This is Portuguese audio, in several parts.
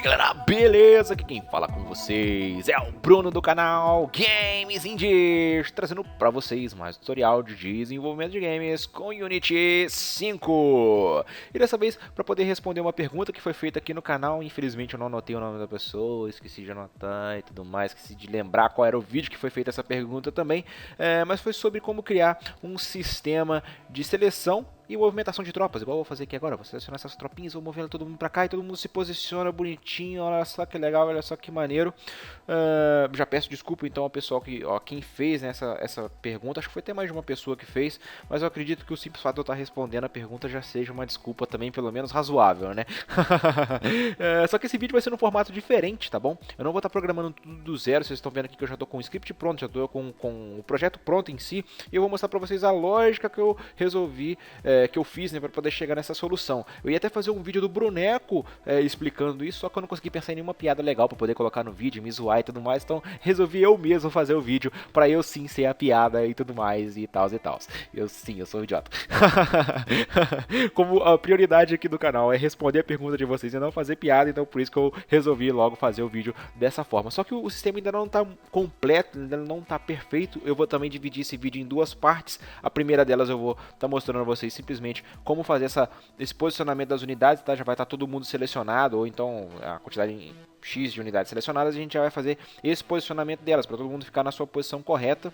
Galera, beleza? Aqui quem fala com vocês é o Bruno do canal Games Indies, trazendo pra vocês mais tutorial de desenvolvimento de games com Unity 5. E dessa vez, para poder responder uma pergunta que foi feita aqui no canal, infelizmente eu não anotei o nome da pessoa, esqueci de anotar e tudo mais, esqueci de lembrar qual era o vídeo que foi feita essa pergunta também, mas foi sobre como criar um sistema de seleção e movimentação de tropas, igual eu vou fazer aqui agora. Vou selecionar essas tropinhas, vou movendo todo mundo pra cá e todo mundo se posiciona bonitinho. Olha só que legal, olha só que maneiro. Já peço desculpa então ao pessoal que, quem fez, né, essa pergunta. Acho que foi até mais de uma pessoa que fez, mas eu acredito que o simples fato de eu estar respondendo a pergunta já seja uma desculpa também, pelo menos razoável, né? Só que esse vídeo vai ser num formato diferente, tá bom? Eu não vou estar programando tudo do zero. Vocês estão vendo aqui que eu já estou com o script pronto, já estou com o projeto pronto em si. E eu vou mostrar pra vocês a lógica que eu resolvi, que eu fiz, né, para poder chegar nessa solução. Eu ia até fazer um vídeo do Bruneco explicando isso, só que eu não consegui pensar em nenhuma piada legal para poder colocar no vídeo, me zoar e tudo mais, então resolvi eu mesmo fazer o vídeo para eu sim ser a piada e tudo mais e tal e tal. Eu sou um idiota. Como a prioridade aqui do canal é responder a pergunta de vocês e não fazer piada, então por isso que eu resolvi logo fazer o vídeo dessa forma. Só que o sistema ainda não está completo, ainda não está perfeito. Eu vou também dividir esse vídeo em duas partes. A primeira delas eu vou estar mostrando a vocês simplesmente como fazer esse posicionamento das unidades, tá? Já vai estar todo mundo selecionado, ou então a quantidade X de unidades selecionadas, a gente já vai fazer esse posicionamento delas, para todo mundo ficar na sua posição correta.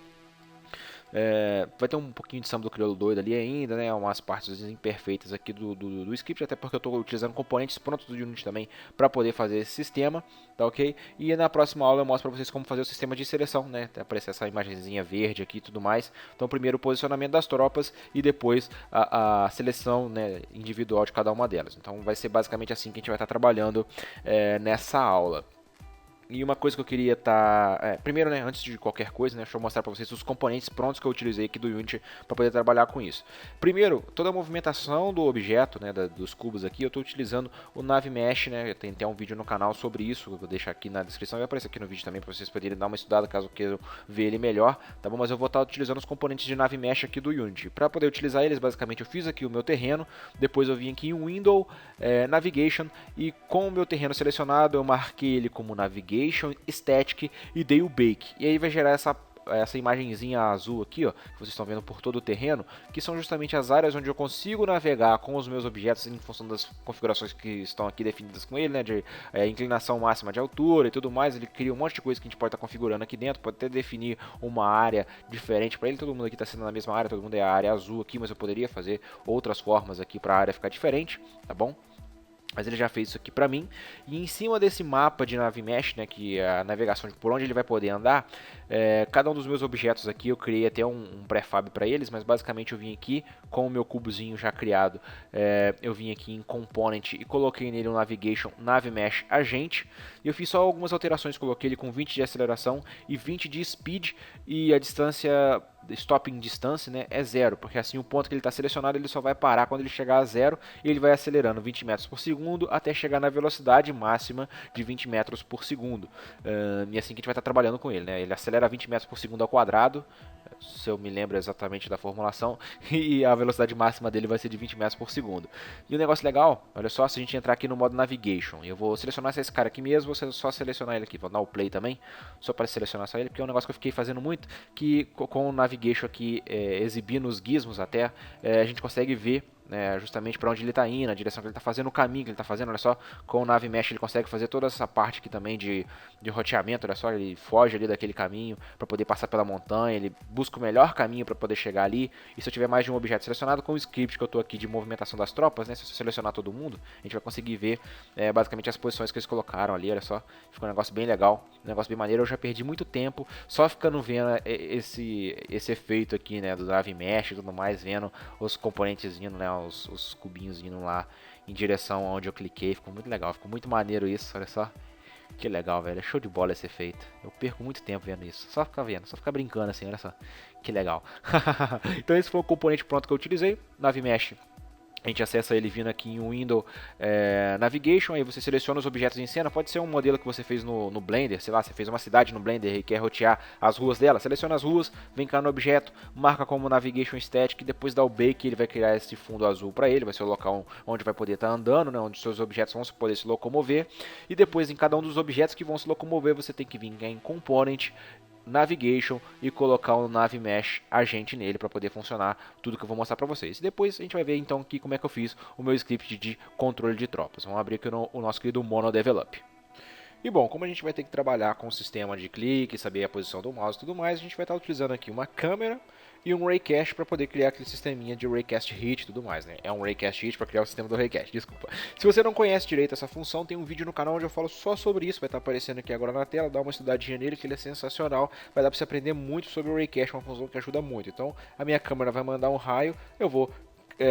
Vai ter um pouquinho de samba do crioulo doido ali ainda, né? Umas partes imperfeitas aqui do script, até porque eu estou utilizando componentes prontos do Unity também para poder fazer esse sistema, tá ok? E na próxima aula eu mostro para vocês como fazer o sistema de seleção, né? Até aparecer essa imagenzinha verde aqui e tudo mais. Então primeiro o posicionamento das tropas e depois a seleção, né, individual de cada uma delas. Então vai ser basicamente assim que a gente vai estar trabalhando nessa aula. E uma coisa que eu queria primeiro, né, antes de qualquer coisa, né, deixa eu mostrar para vocês os componentes prontos que eu utilizei aqui do Unity para poder trabalhar com isso. Primeiro, toda a movimentação do objeto, né, dos cubos aqui, eu estou utilizando o Navimesh, né, tem até um vídeo no canal sobre isso, eu vou deixar aqui na descrição, vai aparecer aqui no vídeo também para vocês poderem dar uma estudada caso queiram ver ele melhor, tá bom? Mas eu vou estar utilizando os componentes de Navimesh aqui do Unity. Para poder utilizar eles, basicamente eu fiz aqui o meu terreno, depois eu vim aqui em Window, Navigation, e com o meu terreno selecionado eu marquei ele como Navigation, Static e dei o Bake. E aí vai gerar essa imagenzinha azul aqui, ó, que vocês estão vendo por todo o terreno, que são justamente as áreas onde eu consigo navegar com os meus objetos em função das configurações que estão aqui definidas com ele, né, de inclinação máxima de altura e tudo mais. Ele cria um monte de coisa que a gente pode estar configurando aqui dentro, pode até definir uma área diferente para ele. Todo mundo aqui está sendo na mesma área, todo mundo é a área azul aqui, mas eu poderia fazer outras formas aqui para a área ficar diferente, tá bom? Mas ele já fez isso aqui para mim. E em cima desse mapa de Navimesh, né, que é a navegação de por onde ele vai poder andar, cada um dos meus objetos aqui eu criei até um prefab para eles, mas basicamente eu vim aqui com o meu cubozinho já criado, eu vim aqui em Component e coloquei nele um Navigation Navimesh Agente. E eu fiz só algumas alterações, coloquei ele com 20 de aceleração e 20 de speed, e a distância stopping distance, né, é 0, porque assim o ponto que ele está selecionado ele só vai parar quando ele chegar a 0 e ele vai acelerando 20 metros por segundo até chegar na velocidade máxima de 20 metros por segundo. E assim que a gente vai estar trabalhando com ele, né? Ele acelera 20 metros por segundo ao quadrado, se eu me lembro exatamente da formulação, e a velocidade máxima dele vai ser de 20 metros por segundo. E o negócio legal, olha só, se a gente entrar aqui no modo Navigation, eu vou selecionar esse cara aqui mesmo, vou só selecionar ele aqui, vou dar o play também, só para selecionar só ele, porque é um negócio que eu fiquei fazendo muito, que com o Navigation aqui exibindo os gizmos até, a gente consegue ver, né, justamente para onde ele está indo, a direção que ele está fazendo, o caminho que ele está fazendo. Olha só, com o Navimesh ele consegue fazer toda essa parte aqui também de roteamento. Olha só, ele foge ali daquele caminho para poder passar pela montanha, ele busca o melhor caminho para poder chegar ali. E se eu tiver mais de um objeto selecionado, com o script que eu estou aqui de movimentação das tropas, né, se eu selecionar todo mundo, a gente vai conseguir ver basicamente as posições que eles colocaram ali. Olha só, ficou um negócio bem legal, um negócio bem maneiro. Eu já perdi muito tempo só ficando vendo esse efeito aqui, né, do Navimesh e tudo mais, vendo os componentes indo, né, os cubinhos indo lá em direção onde eu cliquei. Ficou muito legal, ficou muito maneiro isso, olha só. Que legal, velho, é show de bola esse efeito. Eu perco muito tempo vendo isso, só ficar vendo, só ficar brincando assim, olha só. Que legal. Então esse foi o componente pronto que eu utilizei, Navimesh A gente acessa ele vindo aqui em Window Navigation, aí você seleciona os objetos em cena, pode ser um modelo que você fez no Blender, sei lá, você fez uma cidade no Blender e quer rotear as ruas dela, seleciona as ruas, vem cá no objeto, marca como Navigation Static, depois dá o Bake, ele vai criar esse fundo azul para ele, vai ser o local onde vai poder estar andando, né, onde seus objetos vão poder se locomover, e depois em cada um dos objetos que vão se locomover, você tem que vir em Component, Navigation e colocar o Nav Mesh agente nele para poder funcionar tudo que eu vou mostrar para vocês. Depois a gente vai ver então aqui como é que eu fiz o meu script de controle de tropas. Vamos abrir aqui o nosso querido MonoDevelop. E bom, como a gente vai ter que trabalhar com o sistema de clique, saber a posição do mouse e tudo mais, a gente vai estar utilizando aqui uma câmera e um Raycast para poder criar aquele sisteminha de Raycast Hit e tudo mais, né? É um Raycast Hit para criar o sistema do Raycast, desculpa. Se você não conhece direito essa função, tem um vídeo no canal onde eu falo só sobre isso, vai estar aparecendo aqui agora na tela, dá uma estudadinha nele que ele é sensacional, vai dar para você aprender muito sobre o Raycast, uma função que ajuda muito. Então, a minha câmera vai mandar um raio, eu vou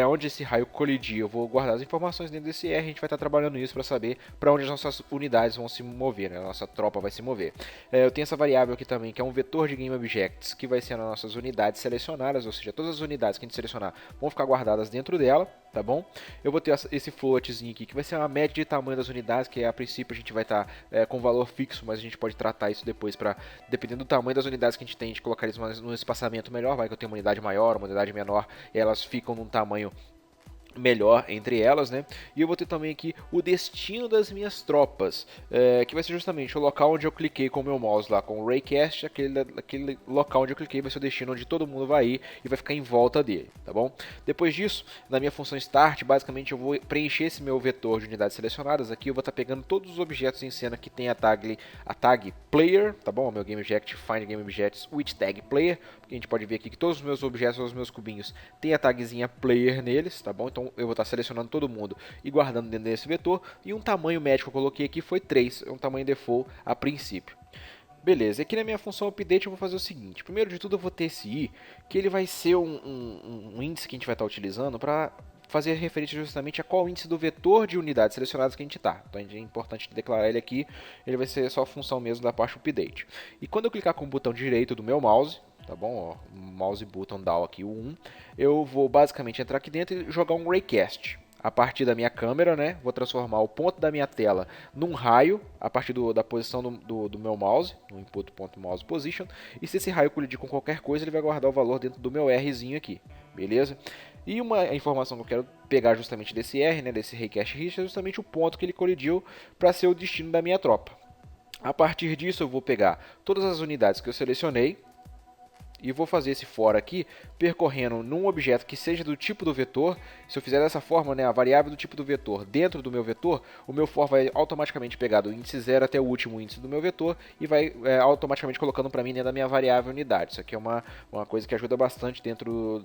onde esse raio colidir, eu vou guardar as informações dentro desse R, a gente vai estar trabalhando isso para saber para onde as nossas unidades vão se mover, né? A nossa tropa vai se mover. Eu tenho essa variável aqui também, que é um vetor de Game Objects, que vai ser nas nossas unidades selecionadas, ou seja, todas as unidades que a gente selecionar vão ficar guardadas dentro dela, tá bom? Eu vou ter esse floatzinho aqui, que vai ser uma média de tamanho das unidades, que a princípio a gente vai estar com valor fixo, mas a gente pode tratar isso depois para, dependendo do tamanho das unidades que a gente colocar eles num espaçamento melhor, vai que eu tenho uma unidade maior, uma unidade menor, e elas ficam num tamanho melhor entre elas, né? E eu vou ter também aqui o destino das minhas tropas, que vai ser justamente o local onde eu cliquei com o meu mouse lá, com o Raycast, aquele local onde eu cliquei vai ser o destino onde todo mundo vai ir e vai ficar em volta dele, tá bom? Depois disso, na minha função Start, basicamente eu vou preencher esse meu vetor de unidades selecionadas, aqui eu vou estar pegando todos os objetos em cena que tem a tag Player, tá bom? O meu Game Object, Find Game Objects with Tag Player, porque a gente pode ver aqui que todos os meus objetos, os meus cubinhos, tem a tagzinha Player neles, tá bom? Então eu vou estar selecionando todo mundo e guardando dentro desse vetor. E um tamanho médio que eu coloquei aqui foi 3, é um tamanho default a princípio. Beleza, aqui na minha função update eu vou fazer o seguinte. Primeiro de tudo eu vou ter esse i, que ele vai ser um índice que a gente vai estar utilizando para fazer referência justamente a qual índice do vetor de unidades selecionadas que a gente está. Então é importante declarar ele aqui, ele vai ser só a função mesmo da parte update. E quando eu clicar com o botão direito do meu mouse, tá bom? Ó, mouse button down aqui, o 1, eu vou basicamente entrar aqui dentro e jogar um Raycast. A partir da minha câmera, né, vou transformar o ponto da minha tela num raio, a partir da posição do meu mouse, no input.mouse position, e se esse raio colidir com qualquer coisa, ele vai guardar o valor dentro do meu Rzinho aqui, beleza? E uma informação que eu quero pegar justamente desse R, né, desse Raycast Hit, é justamente o ponto que ele colidiu para ser o destino da minha tropa. A partir disso, eu vou pegar todas as unidades que eu selecionei, e vou fazer esse for aqui, percorrendo num objeto que seja do tipo do vetor. Se eu fizer dessa forma, né, a variável do tipo do vetor dentro do meu vetor, o meu for vai automaticamente pegar do índice 0 até o último índice do meu vetor e vai automaticamente colocando para mim dentro da minha variável unidade. Isso aqui é uma coisa que ajuda bastante dentro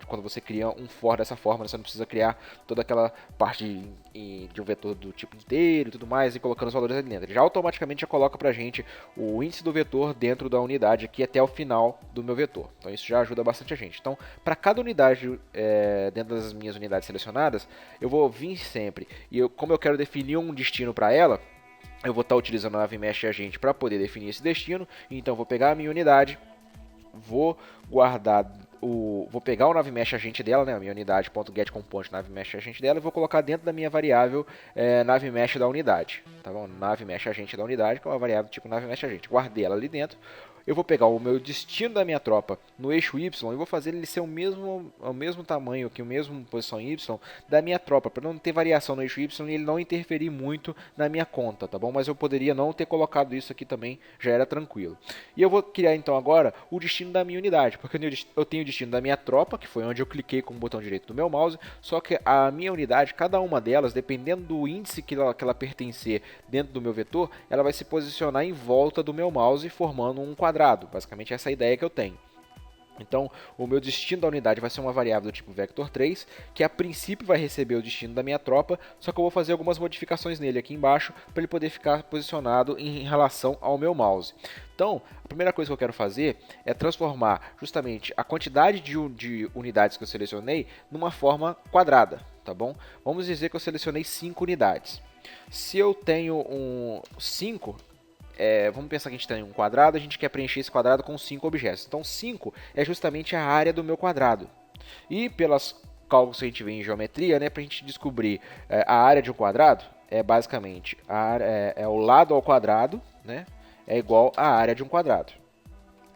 quando você cria um for dessa forma, né, você não precisa criar toda aquela parte de um vetor do tipo inteiro e tudo mais e colocando os valores ali dentro. Ele já automaticamente já coloca pra gente o índice do vetor dentro da unidade aqui até o final do meu vetor. Então isso já ajuda bastante a gente. Então, para cada unidade dentro das minhas unidades selecionadas, eu vou vir sempre. E como eu quero definir um destino para ela, eu vou estar utilizando a nave mesh agente para poder definir esse destino. Então, vou pegar a minha unidade, vou guardar vou pegar o navmesh agente dela, né, a minha unidade.getComponent navmesh agente dela, e vou colocar dentro da minha variável navmesh da unidade, tá bom? Navmesh agente da unidade, que é uma variável tipo navmesh agente. Guardei ela ali dentro. Eu vou pegar o meu destino da minha tropa no eixo Y e vou fazer ele ser o mesmo tamanho, aqui, o mesmo posição Y da minha tropa, para não ter variação no eixo Y e ele não interferir muito na minha conta, tá bom? Mas eu poderia não ter colocado isso aqui também, já era tranquilo. E eu vou criar então agora o destino da minha unidade, porque eu tenho o destino da minha tropa, que foi onde eu cliquei com o botão direito do meu mouse, só que a minha unidade, cada uma delas, dependendo do índice que ela pertencer dentro do meu vetor, ela vai se posicionar em volta do meu mouse, formando um quadrado. Basicamente essa é a ideia que eu tenho. Então, o meu destino da unidade vai ser uma variável do tipo vector3, que a princípio vai receber o destino da minha tropa, só que eu vou fazer algumas modificações nele aqui embaixo, para ele poder ficar posicionado em relação ao meu mouse. Então, a primeira coisa que eu quero fazer é transformar justamente a quantidade de unidades que eu selecionei numa forma quadrada, tá bom? Vamos dizer que eu selecionei 5 unidades. Se eu tenho 5... vamos pensar que a gente tem um quadrado, a gente quer preencher esse quadrado com 5 objetos. Então 5 é justamente a área do meu quadrado. E pelas cálculos que a gente vê em geometria, né, para a gente descobrir a área de um quadrado, é basicamente a área, é o lado ao quadrado, né, é igual à área de um quadrado.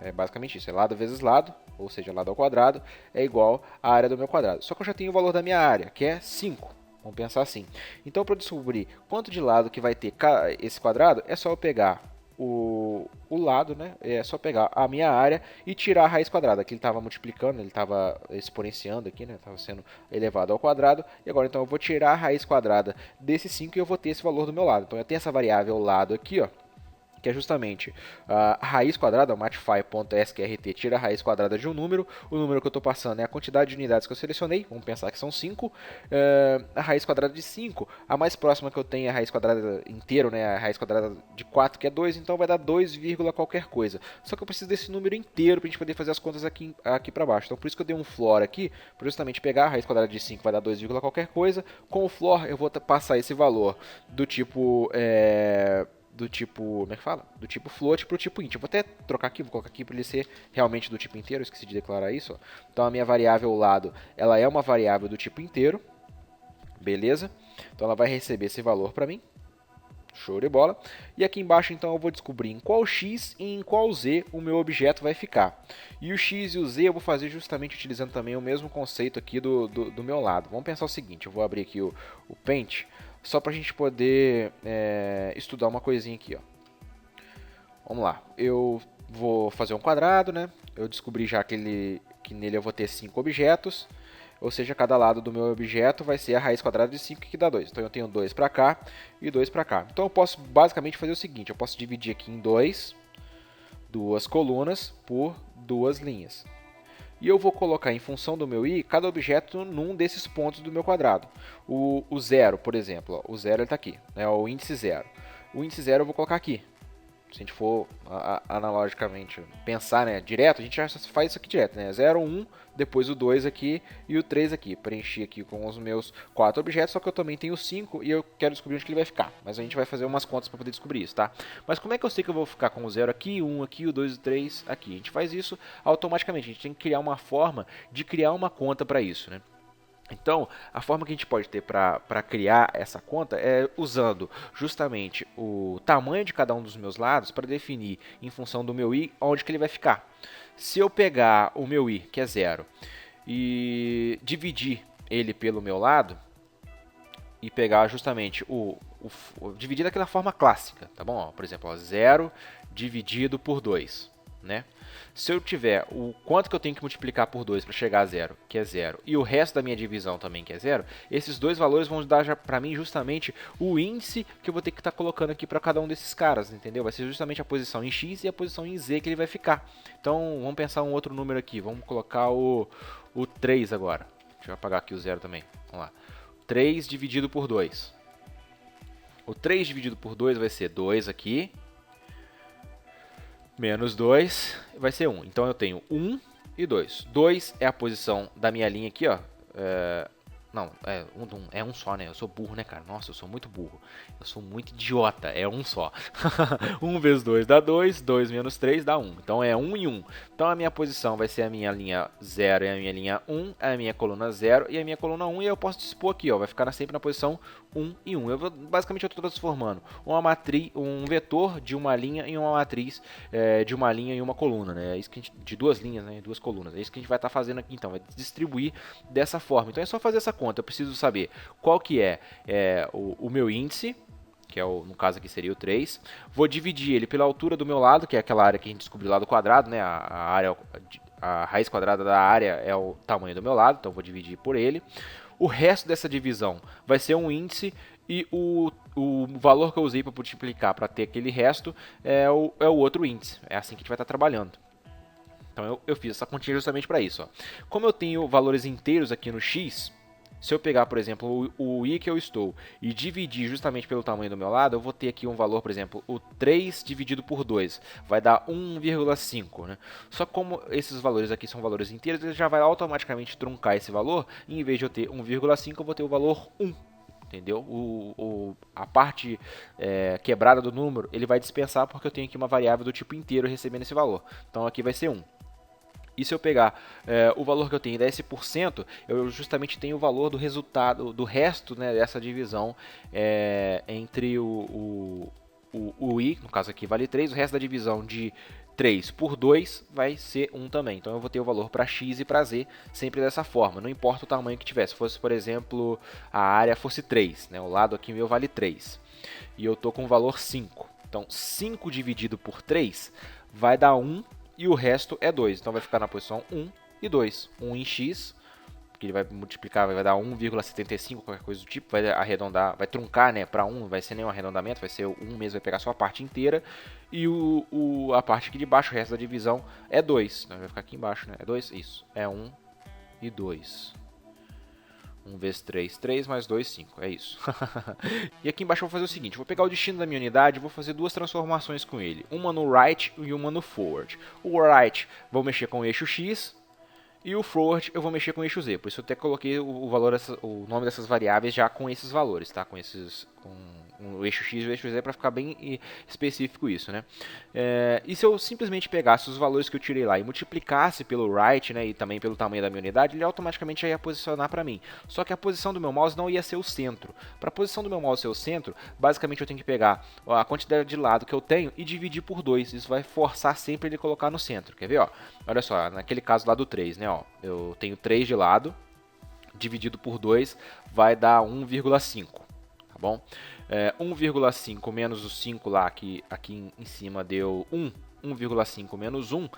É basicamente isso, é lado vezes lado, ou seja, lado ao quadrado, é igual à área do meu quadrado. Só que eu já tenho o valor da minha área, que é 5. Vamos pensar assim. Então, para descobrir quanto de lado que vai ter esse quadrado, é só eu pegar o lado, né? É só pegar a minha área e tirar a raiz quadrada. Aqui ele estava multiplicando, ele estava exponenciando aqui, né? Estava sendo elevado ao quadrado. E agora, então, eu vou tirar a raiz quadrada desse 5 e eu vou ter esse valor do meu lado. Então, eu tenho essa variável lado aqui, ó, que é justamente a raiz quadrada, o mathify.sqrt tira a raiz quadrada de um número, o número que eu estou passando é a quantidade de unidades que eu selecionei, vamos pensar que são 5, a raiz quadrada de 5, a mais próxima que eu tenho é a raiz quadrada inteiro, né, a raiz quadrada de 4, que é 2, então vai dar 2, qualquer coisa. Só que eu preciso desse número inteiro para a gente poder fazer as contas aqui para baixo, então por isso que eu dei um floor aqui, para justamente pegar a raiz quadrada de 5 vai dar 2, qualquer coisa, com o floor eu vou passar esse valor do tipo... como é que fala? Do tipo float para o tipo int. Eu vou até trocar aqui, vou colocar aqui para ele ser realmente do tipo inteiro, eu esqueci de declarar isso. Ó. Então a minha variável lado, ela é uma variável do tipo inteiro, beleza? Então ela vai receber esse valor para mim, show de bola. E aqui embaixo então eu vou descobrir em qual x e em qual z o meu objeto vai ficar. E o x e o z eu vou fazer justamente utilizando também o mesmo conceito aqui do meu lado. Vamos pensar o seguinte, eu vou abrir aqui o Paint, só para a gente poder estudar uma coisinha aqui, ó. Vamos lá, eu vou fazer um quadrado, né? Eu descobri já que nele eu vou ter 5 objetos, ou seja, cada lado do meu objeto vai ser a raiz quadrada de 5, que dá 2. Então eu tenho 2 para cá e 2 para cá. Então eu posso basicamente fazer o seguinte, eu posso dividir aqui em duas colunas por duas linhas. E eu vou colocar em função do meu i cada objeto num desses pontos do meu quadrado. O zero, por exemplo, ó, o zero está aqui, né, o índice zero. O índice zero eu vou colocar aqui. Se a gente for analogicamente pensar, né, direto, a gente já faz isso aqui direto, né? 0, 1, depois o 2 aqui e o 3 aqui. Preenchi aqui com os meus 4 objetos, só que eu também tenho 5 e eu quero descobrir onde que ele vai ficar. Mas a gente vai fazer umas contas para poder descobrir isso, tá? Mas como é que eu sei que eu vou ficar com o 0 aqui, o 1 aqui, o 2 e o 3 aqui? A gente faz isso automaticamente, a gente tem que criar uma forma de criar uma conta para isso, né? Então, a forma que a gente pode ter para criar essa conta é usando justamente o tamanho de cada um dos meus lados para definir, em função do meu i, onde que ele vai ficar. Se eu pegar o meu i, que é 0, e dividir ele pelo meu lado, e pegar justamente dividir daquela forma clássica, tá bom? Ó, por exemplo, 0 dividido por 2, né? Se eu tiver o quanto que eu tenho que multiplicar por 2 para chegar a 0, que é 0, e o resto da minha divisão também, que é 0, esses dois valores vão dar para mim justamente o índice que eu vou ter que estar colocando aqui para cada um desses caras, entendeu? Vai ser justamente a posição em x e a posição em z que ele vai ficar. Então, vamos pensar um outro número aqui. Vamos colocar o 3 agora. Deixa eu apagar aqui o 0 também. Vamos lá. 3 dividido por 2. O 3 dividido por 2 vai ser 2 aqui, menos 2 vai ser 1. Então eu tenho 1 e 2. 2 é a posição da minha linha aqui, ó. Não, é um só, né? Eu sou burro, né, cara? Nossa, eu sou muito burro. Eu sou muito idiota. É um só. 1 vezes 2 dá 2. 2 menos 3 dá 1. Então é 1 e 1. Então a minha posição vai ser a minha linha 0 e a minha linha 1. A minha coluna 0 e a minha coluna 1. E eu posso dispor aqui, ó. Vai ficar sempre na posição 1 e 1. Basicamente eu estou transformando um vetor de uma linha em uma matriz de uma linha em uma coluna, né? Isso que de duas linhas, né? Duas colunas. É isso que a gente vai estar fazendo aqui, então. Vai distribuir dessa forma. Então é só fazer essa conta. Eu preciso saber qual que é o meu índice, que é no caso aqui seria o 3. Vou dividir ele pela altura do meu lado, que é aquela área que a gente descobriu lá do quadrado, né? A raiz quadrada da área é o tamanho do meu lado, então vou dividir por ele. O resto dessa divisão vai ser um índice e o valor que eu usei para multiplicar para ter aquele resto é o outro índice. É assim que a gente vai estar trabalhando. Então eu fiz essa continha justamente para isso. Ó. Como eu tenho valores inteiros aqui no x, se eu pegar, por exemplo, o i que eu estou e dividir justamente pelo tamanho do meu lado, eu vou ter aqui um valor, por exemplo, o 3 dividido por 2 vai dar 1,5. Né? Só que como esses valores aqui são valores inteiros, ele já vai automaticamente truncar esse valor, e em vez de eu ter 1,5, eu vou ter o valor 1. Entendeu? A parte quebrada do número, ele vai dispensar porque eu tenho aqui uma variável do tipo inteiro recebendo esse valor. Então aqui vai ser 1. E se eu pegar o valor que eu tenho e dar esse %, eu justamente tenho o valor do resultado, do resto, né, dessa divisão entre o I, no caso aqui vale 3, o resto da divisão de 3 por 2 vai ser 1 também. Então eu vou ter o valor para x e para z sempre dessa forma, não importa o tamanho que tiver. Se fosse, por exemplo, a área fosse 3, né, o lado aqui meu vale 3, e eu estou com o valor 5. Então 5 dividido por 3 vai dar 1, e o resto é 2, então vai ficar na posição 1 e 2. 1 em x, porque ele vai multiplicar, vai dar 1,75, qualquer coisa do tipo, vai arredondar, vai truncar, né, para 1, não vai ser nenhum arredondamento, vai ser 1 mesmo, vai pegar só a parte inteira, e a parte aqui de baixo, o resto da divisão, é 2, então vai ficar aqui embaixo, né, é 2, isso, é 1 e 2. 1 vezes 3, 3 mais 2, 5, é isso. E aqui embaixo eu vou fazer o seguinte, vou pegar o destino da minha unidade e vou fazer duas transformações com ele. Uma no right e uma no forward. O right vou mexer com o eixo X e o forward eu vou mexer com o eixo Z. Por isso eu até coloquei o nome dessas variáveis já com esses valores, tá? Com o eixo X e o eixo Z para ficar bem específico isso, né? E se eu simplesmente pegasse os valores que eu tirei lá e multiplicasse pelo right, né, e também pelo tamanho da minha unidade, ele automaticamente já ia posicionar para mim. Só que a posição do meu mouse não ia ser o centro. Para a posição do meu mouse ser o centro, basicamente eu tenho que pegar a quantidade de lado que eu tenho e dividir por 2. Isso vai forçar sempre ele colocar no centro. Quer ver? Ó? Olha só, naquele caso lá do 3, né? Ó, eu tenho 3 de lado, dividido por 2 vai dar 1,5, tá bom? 1,5 menos o 5 lá, que aqui em cima deu 1, 1,5 menos 1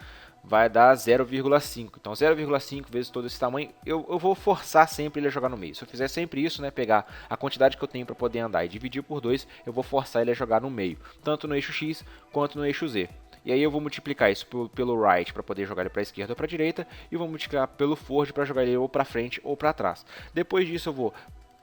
vai dar 0,5. Então 0,5 vezes todo esse tamanho, eu vou forçar sempre ele a jogar no meio. Se eu fizer sempre isso, né, pegar a quantidade que eu tenho para poder andar e dividir por 2, eu vou forçar ele a jogar no meio, tanto no eixo X quanto no eixo Z. E aí eu vou multiplicar isso pelo right para poder jogar ele para a esquerda ou para a direita, e vou multiplicar pelo forward para jogar ele ou para frente ou para trás. Depois disso eu vou,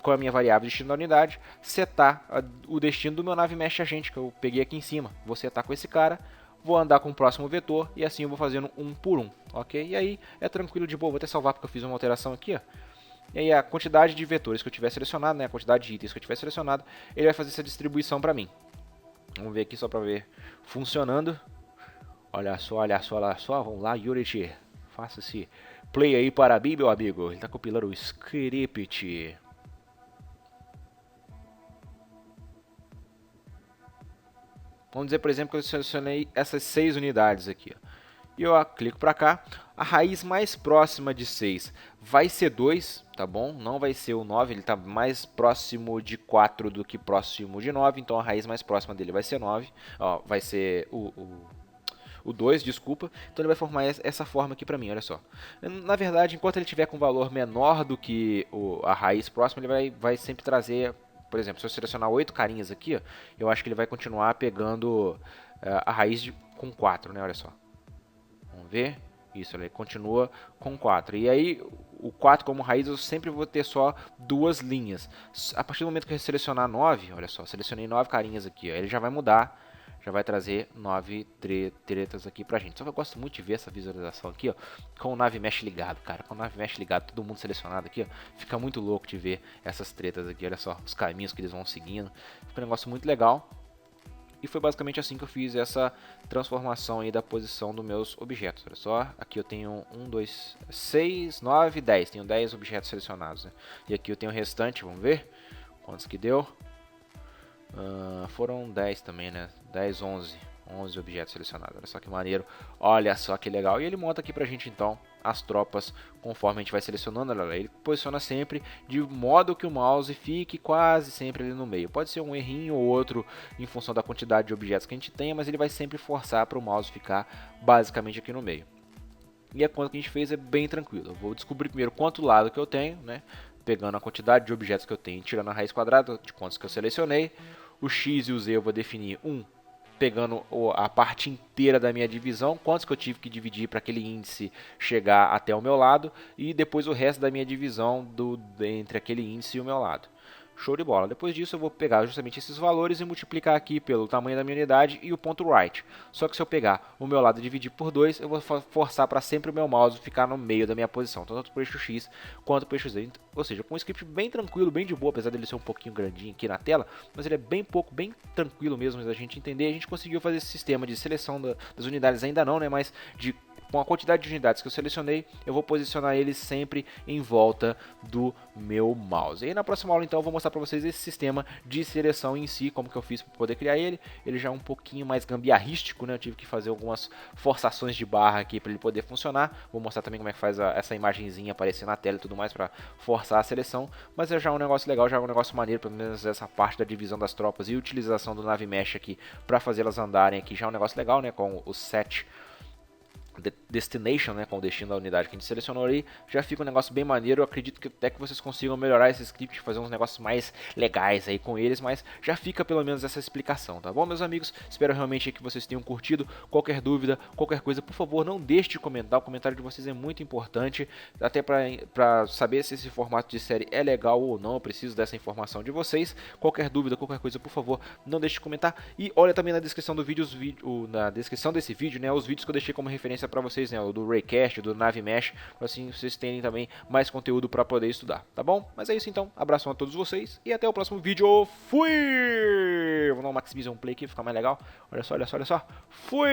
com a minha variável destino da unidade, setar o destino do meu nave mesh agente que eu peguei aqui em cima. Vou setar com esse cara, vou andar com o próximo vetor e assim eu vou fazendo um por um, ok? E aí é tranquilo de boa, vou até salvar porque eu fiz uma alteração aqui, ó. E aí a quantidade de vetores que eu tiver selecionado, né, a quantidade de itens que eu tiver selecionado, ele vai fazer essa distribuição para mim. Vamos ver aqui só para ver funcionando. Olha só, olha só, olha só, vamos lá, Unity, faça esse play aí para mim, meu amigo. Ele está compilando o script. Vamos dizer, por exemplo, que eu selecionei essas 6 unidades aqui. Ó. E eu clico para cá. A raiz mais próxima de 6 vai ser 2, tá bom? Não vai ser o 9, ele está mais próximo de 4 do que próximo de 9. Então a raiz mais próxima dele vai ser 9. Ó, vai ser o 2, desculpa. Então ele vai formar essa forma aqui para mim, olha só. Na verdade, enquanto ele tiver com valor menor do que a raiz próxima, ele vai sempre trazer... Por exemplo, se eu selecionar 8 carinhas aqui, ó, eu acho que ele vai continuar pegando a raiz com 4, né? Olha só. Vamos ver. Isso, ele continua com 4. E aí, o 4 como raiz, eu sempre vou ter só 2 linhas. A partir do momento que eu selecionar 9, olha só, selecionei 9 carinhas aqui, ó, ele já vai mudar. Já vai trazer 9 tretas aqui pra gente. Só que eu gosto muito de ver essa visualização aqui, ó, com o nave mesh ligado, cara. Com o nave mesh ligado, todo mundo selecionado aqui, ó. Fica muito louco de ver essas tretas aqui, olha só, os caminhos que eles vão seguindo. Fica um negócio muito legal. E foi basicamente assim que eu fiz essa transformação aí da posição dos meus objetos. Olha só, aqui eu tenho 1, 2, 6, 9, 10. Tenho 10 objetos selecionados, né? E aqui eu tenho o restante, vamos ver quantos que deu. Foram 10 também, né? 10, 11 objetos selecionados. Olha só que maneiro. Olha só que legal. E ele monta aqui pra gente, então, as tropas conforme a gente vai selecionando. Olha, ele posiciona sempre de modo que o mouse fique quase sempre ali no meio. Pode ser um errinho ou outro em função da quantidade de objetos que a gente tenha, mas ele vai sempre forçar para o mouse ficar basicamente aqui no meio. E a conta que a gente fez é bem tranquilo. Eu vou descobrir primeiro quanto lado que eu tenho, né? Pegando a quantidade de objetos que eu tenho, tirando a raiz quadrada de quantos que eu selecionei. O X e o Z eu vou definir pegando a parte inteira da minha divisão, quantos que eu tive que dividir para aquele índice chegar até o meu lado, e depois o resto da minha divisão entre aquele índice e o meu lado. Show de bola. Depois disso eu vou pegar justamente esses valores e multiplicar aqui pelo tamanho da minha unidade e o ponto right. Só que se eu pegar o meu lado e dividir por 2, eu vou forçar para sempre o meu mouse ficar no meio da minha posição, tanto para o eixo X quanto para o eixo Z. Ou seja, com um script bem tranquilo, bem de boa, apesar dele ser um pouquinho grandinho aqui na tela, mas ele é bem tranquilo mesmo da gente entender. A gente conseguiu fazer esse sistema de seleção das unidades, ainda não, né, mas de com a quantidade de unidades que eu selecionei, eu vou posicionar eles sempre em volta do meu mouse. E aí na próxima aula então eu vou mostrar para vocês esse sistema de seleção em si, como que eu fiz para poder criar ele. Ele já é um pouquinho mais gambiarrístico, né? Eu tive que fazer algumas forçações de barra aqui para ele poder funcionar. Vou mostrar também como é que faz essa imagenzinha aparecer na tela e tudo mais para forçar a seleção. Mas é já um negócio legal, já é um negócio maneiro, pelo menos essa parte da divisão das tropas e utilização do nave mesh aqui para fazer elas andarem aqui já é um negócio legal, né? Com o set destination, né, com o destino da unidade que a gente selecionou ali, já fica um negócio bem maneiro. Eu acredito que até que vocês consigam melhorar esse script, fazer uns negócios mais legais aí com eles, mas já fica pelo menos essa explicação, tá bom, meus amigos? Espero realmente que vocês tenham curtido. Qualquer dúvida, qualquer coisa, por favor, não deixe de comentar. O comentário de vocês é muito importante, até para saber se esse formato de série é legal ou não. Eu preciso dessa informação de vocês. Qualquer dúvida, qualquer coisa, por favor, não deixe de comentar. E olha também na descrição do vídeo, na descrição desse vídeo, né, os vídeos que eu deixei como referência para vocês, né, o do Raycast, do Nave Mesh, para assim vocês terem também mais conteúdo para poder estudar, tá bom? Mas é isso então, abração a todos vocês e até o próximo vídeo. Fui! Vou dar um Maximization Play aqui, ficar mais legal. Olha só, olha só, olha só. Fui!